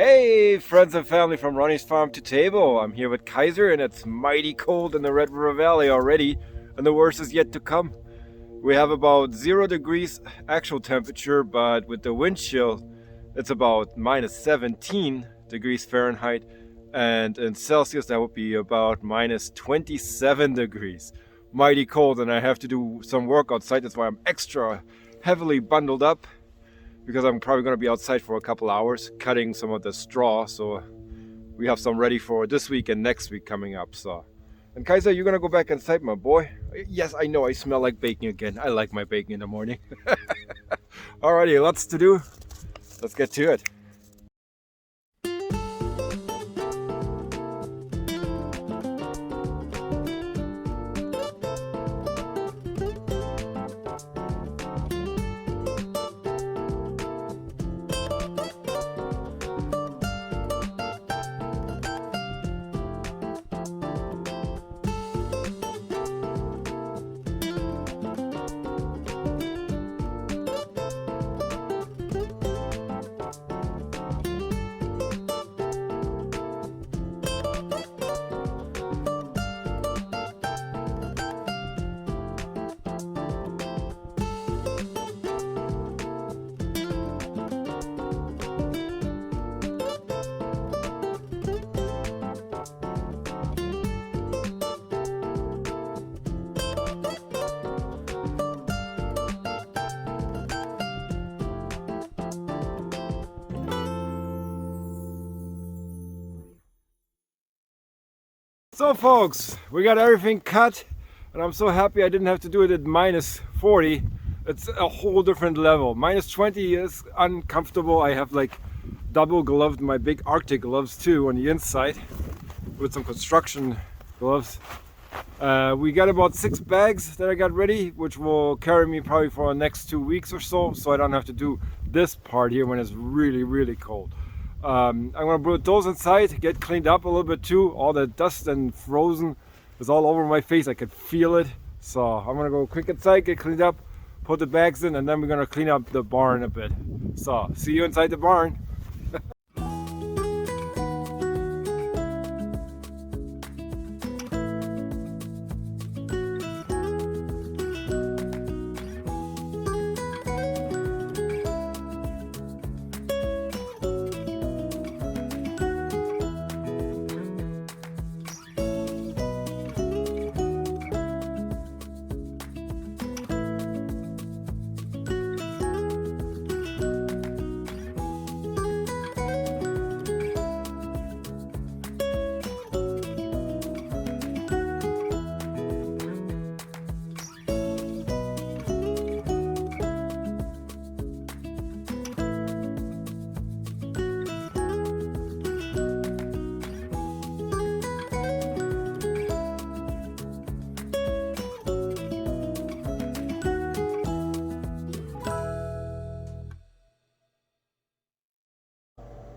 Hey, friends and family from Ronny's farm to table. I'm here with Kaiser, and it's mighty cold in the Red River Valley already, and the worst is yet to come. We have about 0 degrees actual temperature, but with the wind chill, it's about minus 17 degrees Fahrenheit, and in Celsius, that would be about minus 27 degrees. Mighty cold, and I have to do some work outside. That's why I'm extra heavily bundled up, because I'm probably going to be outside for a couple hours cutting some of the straw, so we have some ready for this week and next week coming up. So, and Kaiser, you're going to go back inside, my boy? Yes, I know I smell like bacon again. I like my bacon in the morning. Alrighty, lots to do. Let's get to it. So folks, we got everything cut, and I'm so happy I didn't have to do it at minus 40. It's a whole different level. Minus 20 is uncomfortable. I have like double gloved my big Arctic gloves too on the inside with some construction gloves. We got about 6 bags that I got ready, which will carry me probably for the next 2 weeks or so I don't have to do this part here when it's really cold. I'm gonna put those inside, get cleaned up a little bit too. All the dust and frozen is all over my face. I could feel it. So I'm gonna go quick inside, get cleaned up, put the bags in, and then we're gonna clean up the barn a bit. So see you inside the barn.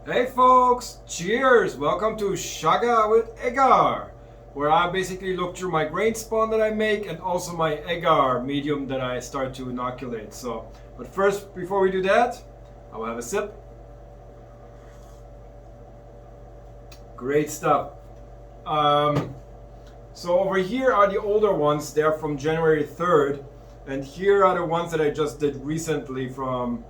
Hey folks, cheers! Welcome to Chaga with Agar, where I basically look through my grain spawn that I make and also my Agar medium that I start to inoculate. So, but first, before we do that, I will have a sip. Great stuff. So over here are the older ones. They're from January 3rd, and here are the ones that I just did recently from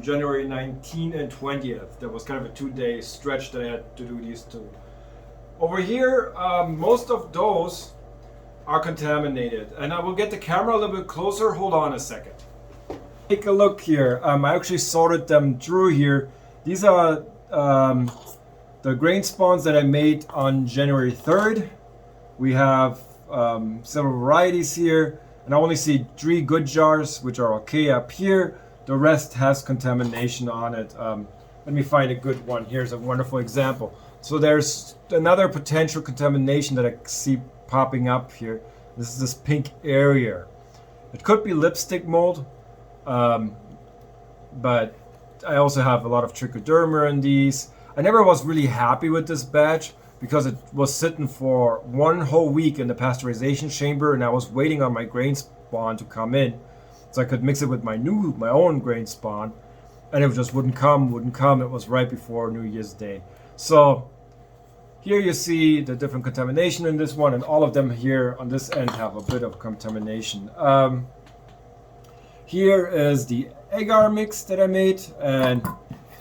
January 19th and 20th. That was kind of a 2-day stretch that I had to do these two. Over here, most of those are contaminated, and I will get the camera a little bit closer. Hold on a second. Take a look here. I actually sorted them through here. These are the grain spawns that I made on January 3rd. We have several varieties here, and I only see 3 good jars, which are okay up here. The rest has contamination on it. Let me find a good one. Here's a wonderful example. So there's another potential contamination that I see popping up here. This is this pink area. It could be lipstick mold, but I also have a lot of trichoderma in these. I never was really happy with this batch because it was sitting for 1 whole week in the pasteurization chamber, and I was waiting on my grain spawn to come in so I could mix it with my own grain spawn. and it just wouldn't come. It was right before New Year's Day. So here you see the different contamination in this one, and all of them here on this end have a bit of contamination. Here is the Agar mix that I made, and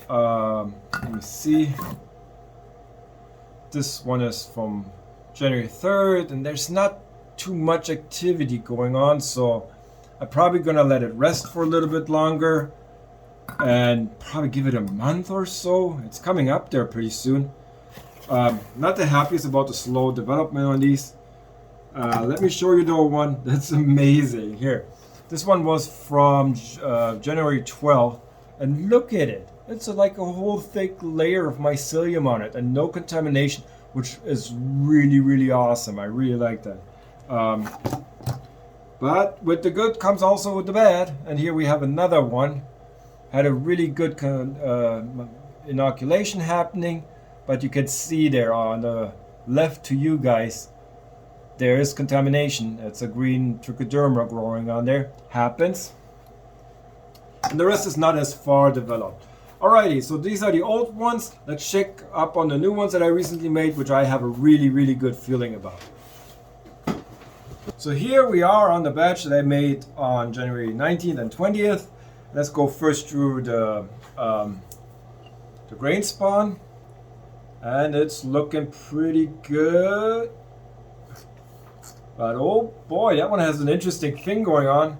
let me see. This one is from January 3rd, and there's not too much activity going on, so I'm probably gonna let it rest for a little bit longer and probably give it a month or so. It's coming up there pretty soon. Not the happiest about the slow development on these. Let me show you the one that's amazing. Here, this one was from January 12th, and look at it. It's like a whole thick layer of mycelium on it and no contamination, which is really, really awesome. I really like that. But with the good comes also with the bad, and here we have another one. Had a really good inoculation happening, but you can see there on the left to you guys, there is contamination. It's a green trichoderma growing on there. Happens. And the rest is not as far developed. Alrighty, so these are the old ones. Let's check up on the new ones that I recently made, which I have a really, really good feeling about. So here we are on the batch that I made on January 19th and 20th. Let's go first through the grain spawn. And it's looking pretty good. But oh boy, that one has an interesting thing going on.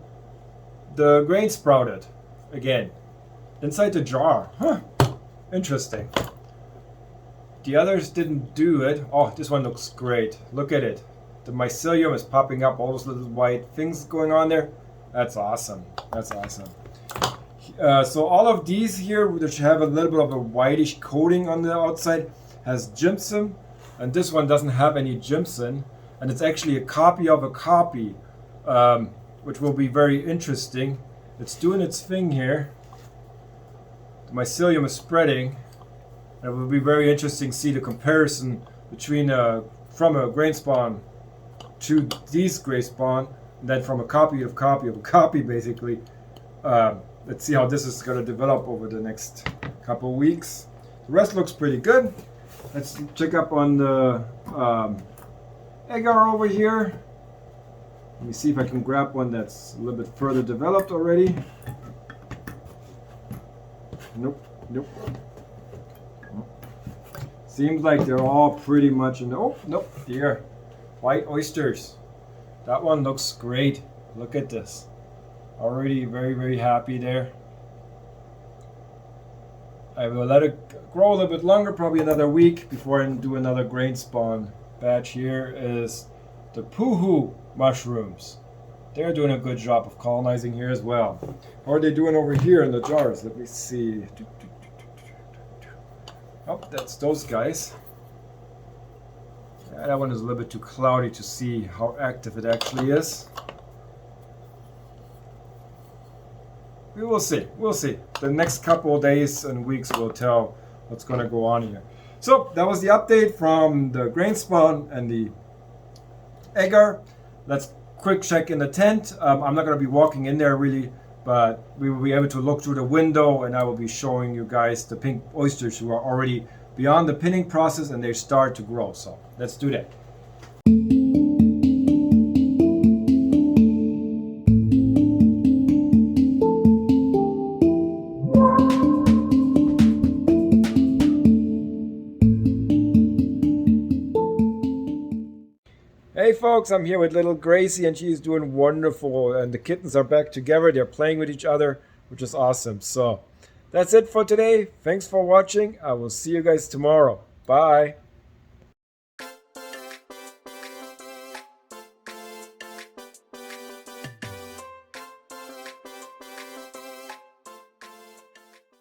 The grain sprouted again inside the jar. Huh, interesting. The others didn't do it. Oh, this one looks great. Look at it. The mycelium is popping up, all those little white things going on there. That's awesome. That's awesome. So all of these here, which have a little bit of a whitish coating on the outside, has gypsum, and this one doesn't have any gypsum, and it's actually a copy of a copy, which will be very interesting. It's doing its thing here. The mycelium is spreading, and it will be very interesting to see the comparison between from a grain spawn to these grain spawn, and then from a copy of a copy basically. Let's see how this is going to develop over the next couple weeks. The rest looks pretty good. Let's check up on the Agar over here. Let me see if I can grab one that's a little bit further developed already. Nope, nope. Seems like they're all pretty much in the, oh, nope, here. White oysters. That one looks great. Look at this. Already very, very happy there. I will let it grow a little bit longer, probably another week, before I do another grain spawn batch. Here is the Puhu mushrooms. They're doing a good job of colonizing here as well. How are they doing over here in the jars? Let me see. Oh, that's those guys. Yeah, that one is a little bit too cloudy to see how active it actually is. We will see. We'll see. The next couple of days and weeks will tell what's going to go on here. So that was the update from the grain spawn and the Agar. Let's quick check in the tent. I'm not going to be walking in there really, but we will be able to look through the window, and I will be showing you guys the pink oysters who are already beyond the pinning process and they start to grow. So let's do that. Hey folks, I'm here with little Gracie and she's doing wonderful, and the kittens are back together. They're playing with each other, which is awesome. So that's it for today. Thanks for watching. I will see you guys tomorrow. Bye.